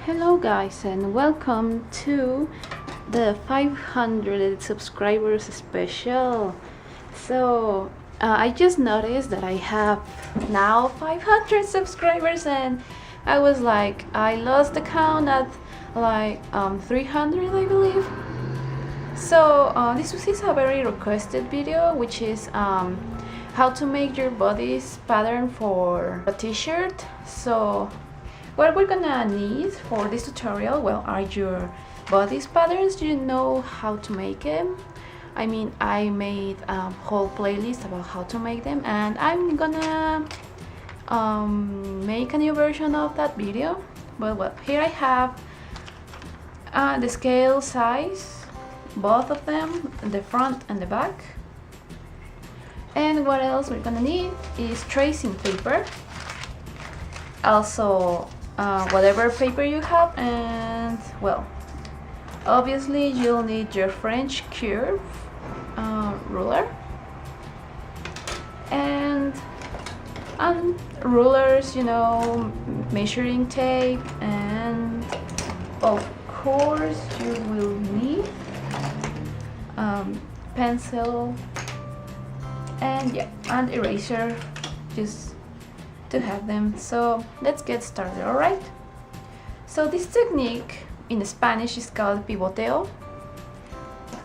Hello guys, and welcome to the 500 subscribers special. I just noticed that I have now 500 subscribers, and I was like, I lost the count at like 300, I believe. This is a very requested video, which is how to make your bodice pattern for a t-shirt. So what we're gonna need for this tutorial, well, are your bodice patterns. Do you know how to make them? I mean, I made a whole playlist about how to make them, and I'm gonna make a new version of that video. But well, here I have the scale size, both of them, the front and the back. And what else we're gonna need is tracing paper, also whatever paper you have, and well, obviously you'll need your French curve ruler and rulers, you know, measuring tape, and of course you will need pencil and and eraser, just to have them. So let's get started. All right, so this technique in Spanish is called pivoteo.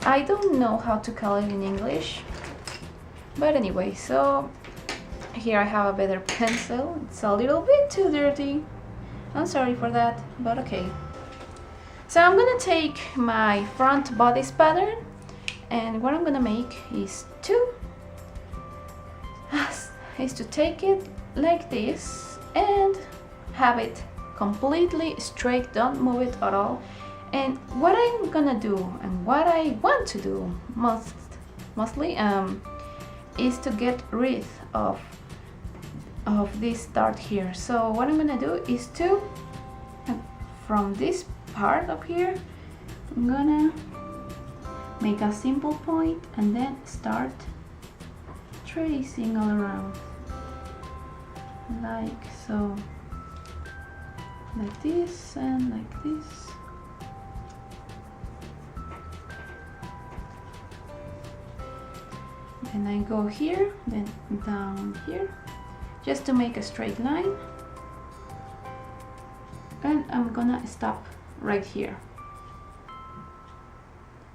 I don't know how to call it in English, but anyway, so here I have a better pencil. It's a little bit too dirty, I'm sorry for that, but okay. So I'm gonna take my front bodice pattern, and what I'm gonna make is to take it like this and have it completely straight. Don't move it at all. And what I'm gonna do, and what I want to do mostly is to get rid of this dart here. So what I'm gonna do is to, from this part up here, I'm gonna make a simple point and then start tracing all around, like so, like this and like this. Then I go here, then down here, just to make a straight line, and I'm gonna stop right here.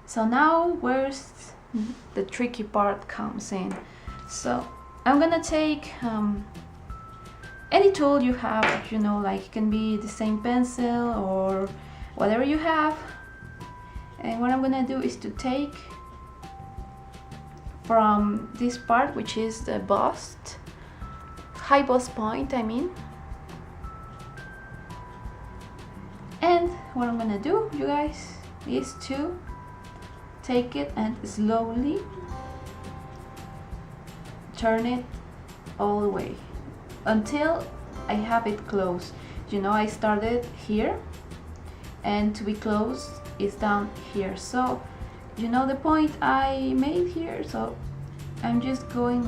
So now where's the tricky part comes in. So I'm gonna take any tool you have, you know, like it can be the same pencil or whatever you have, and what I'm gonna do is to take from this part, which is the bust, high bust point, I mean, and what I'm gonna do, you guys, is to take it and slowly turn it all the way until I have it close. You know, I started here, and to be close is down here. So you know the point I made here, so I'm just going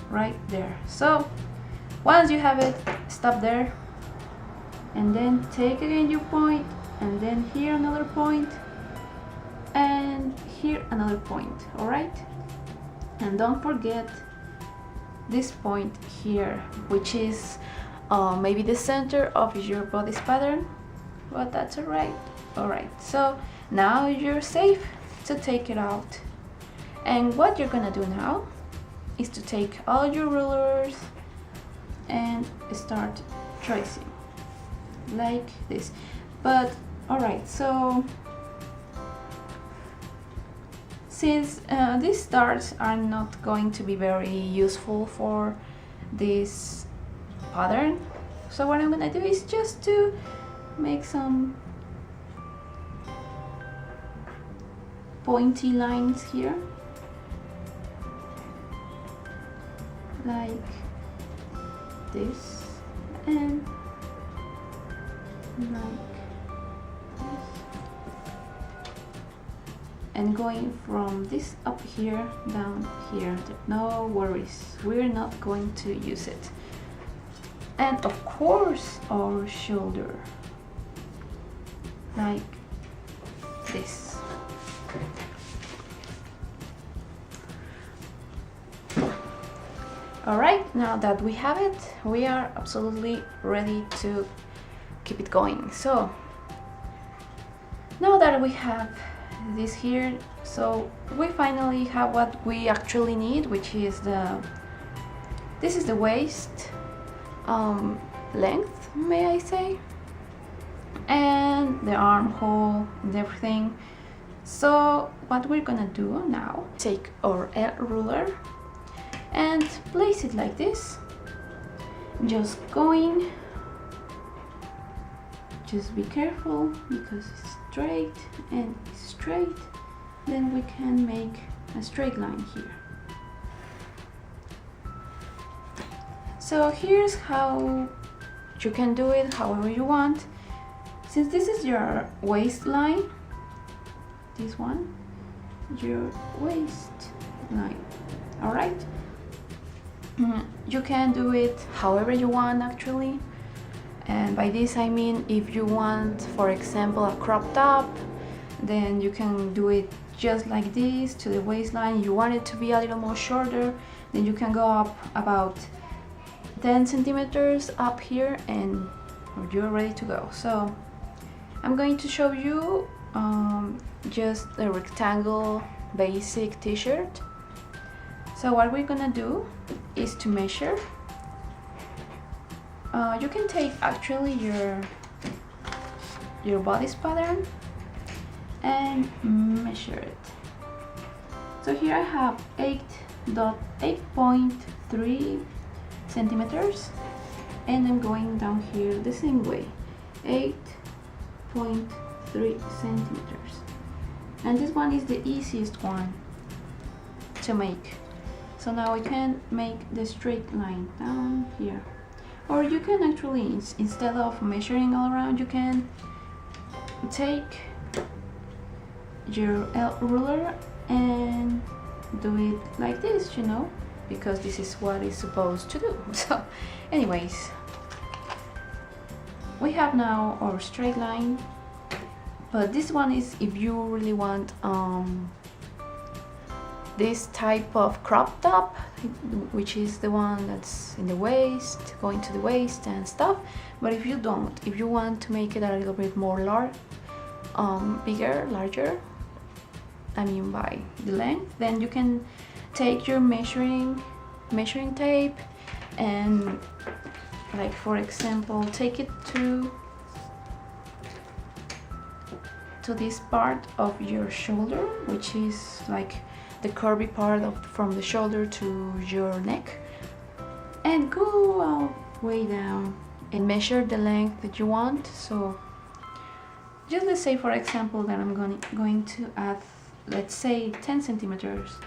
right there. So once you have it, stop there, and then take again your point, and then here another point, and here another point. All right, and don't forget this point here, which is maybe the center of your bodice pattern, but that's all right. All right, so now you're safe to take it out. And what you're gonna do now is to take all your rulers and start tracing like this. But all right, so since these darts are not going to be very useful for this pattern, so what I'm gonna do is just to make some pointy lines here, like this, and like this, and going from this up here down here. No worries, we're not going to use it. And of course our shoulder. like this. Alright, now that we have it, we are absolutely ready to keep it going. So now that we have this here, so we finally have what we actually need, which is this is the waist length, may I say, and the armhole and everything. So what we're gonna do now, take our ruler and place it like this, just going, just be careful because it's straight and straight, then we can make a straight line here. So here's how you can do it however you want. Since this is your waistline, this one, your waistline, all right? You can do it however you want actually, and by this I mean if you want, for example, a crop top, then you can do it just like this to the waistline. You want it to be a little more shorter, then you can go up about 10 centimeters up here and you're ready to go. So I'm going to show you just a rectangle basic t-shirt. So what we're gonna do is to measure. You can take actually your bodice pattern and measure it. So here I have 8.3 centimeters, and I'm going down here the same way, 8.3 centimeters, and this one is the easiest one to make. So now we can make the straight line down here, or you can actually, instead of measuring all around, you can take your ruler and do it like this, you know, because this is what it's supposed to do. So anyways, we have now our straight line, but this one is if you really want this type of crop top, which is the one that's in the waist, going to the waist and stuff. But if you don't, if you want to make it a little bit more larger, I mean by the length, then you can take your measuring tape and, like for example, take it to this part of your shoulder, which is like the curvy part from the shoulder to your neck, and go all way down and measure the length that you want. So just let's say, for example, that I'm going to add, let's say, 10 centimeters.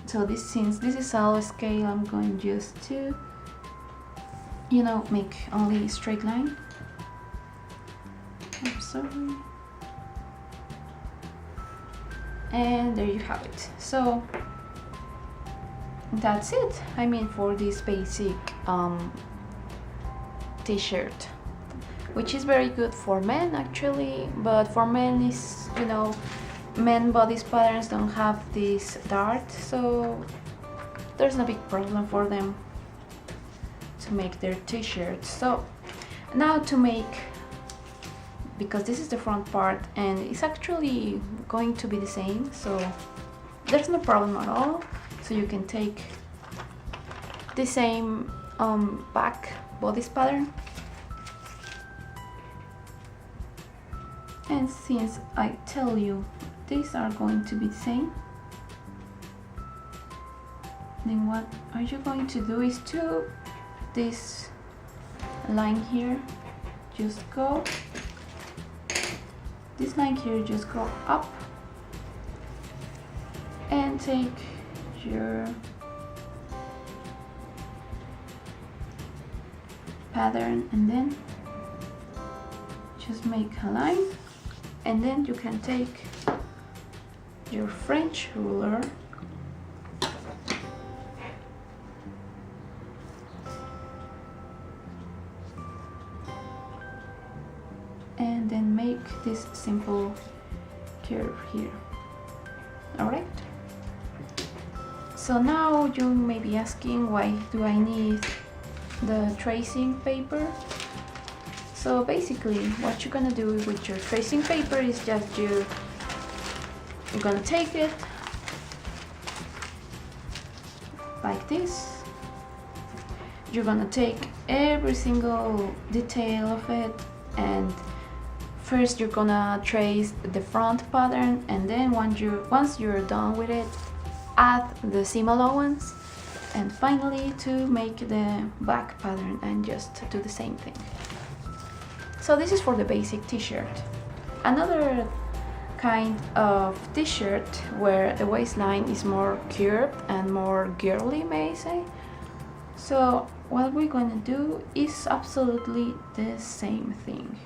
So since this is all scale, I'm going just to, you know, make only a straight line. I'm sorry. And there you have it. So that's it, I mean, for this basic t-shirt, which is very good for men actually, but for men is, you know, men bodice patterns don't have this dart, so there's no big problem for them to make their t-shirts. So now to make, because this is the front part and it's actually going to be the same, so there's no problem at all. So you can take the same back bodice pattern, and since I tell you these are going to be the same, then what are you going to do is to this line here, just go, this line here, just go up and take your pattern and then just make a line, and then you can take your French ruler and then make this simple curve here. Alright, so now you may be asking, why do I need the tracing paper? So basically what you're gonna do with your tracing paper is just you're gonna take it like this. You're gonna take every single detail of it, and first you're gonna trace the front pattern, and then once you're done with it, add the seam allowance, and finally to make the back pattern and just do the same thing. So this is for the basic t-shirt. Another kind of t-shirt where the waistline is more curved and more girly, may I say. So what we're gonna do is absolutely the same thing.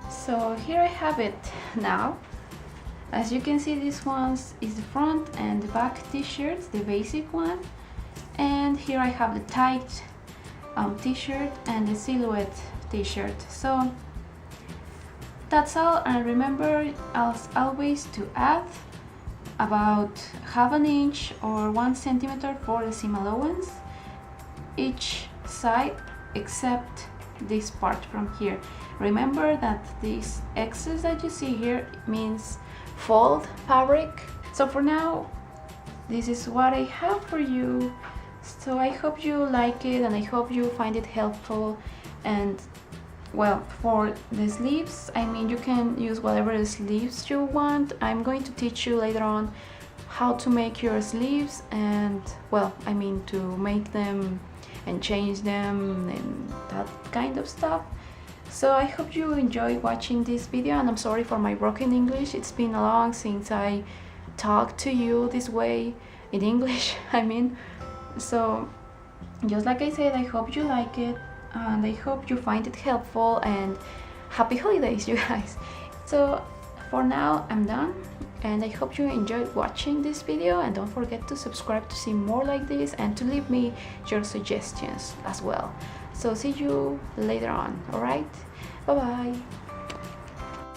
So here I have it now. As you can see, this one is the front and the back t-shirts, the basic one. And here I have the tight t-shirt and the silhouette t-shirt. So that's all, and remember as always to add about ½ inch or 1 centimeter for the seam allowance each side except this part from here. Remember that this excess that you see here means fold fabric. So for now, this is what I have for you. So I hope you like it, and I hope you find it helpful. And well, for the sleeves, I mean, you can use whatever sleeves you want. I'm going to teach you later on how to make your sleeves, and well, I mean, to make them and change them and that kind of stuff. So I hope you enjoyed watching this video, and I'm sorry for my broken English. It's been long since I talked to you this way in English, I mean. So just like I said, I hope you like it, and I hope you find it helpful, and happy holidays, you guys. So for now, I'm done, and I hope you enjoyed watching this video, and don't forget to subscribe to see more like this, and to leave me your suggestions as well. So see you later on, alright? Bye bye!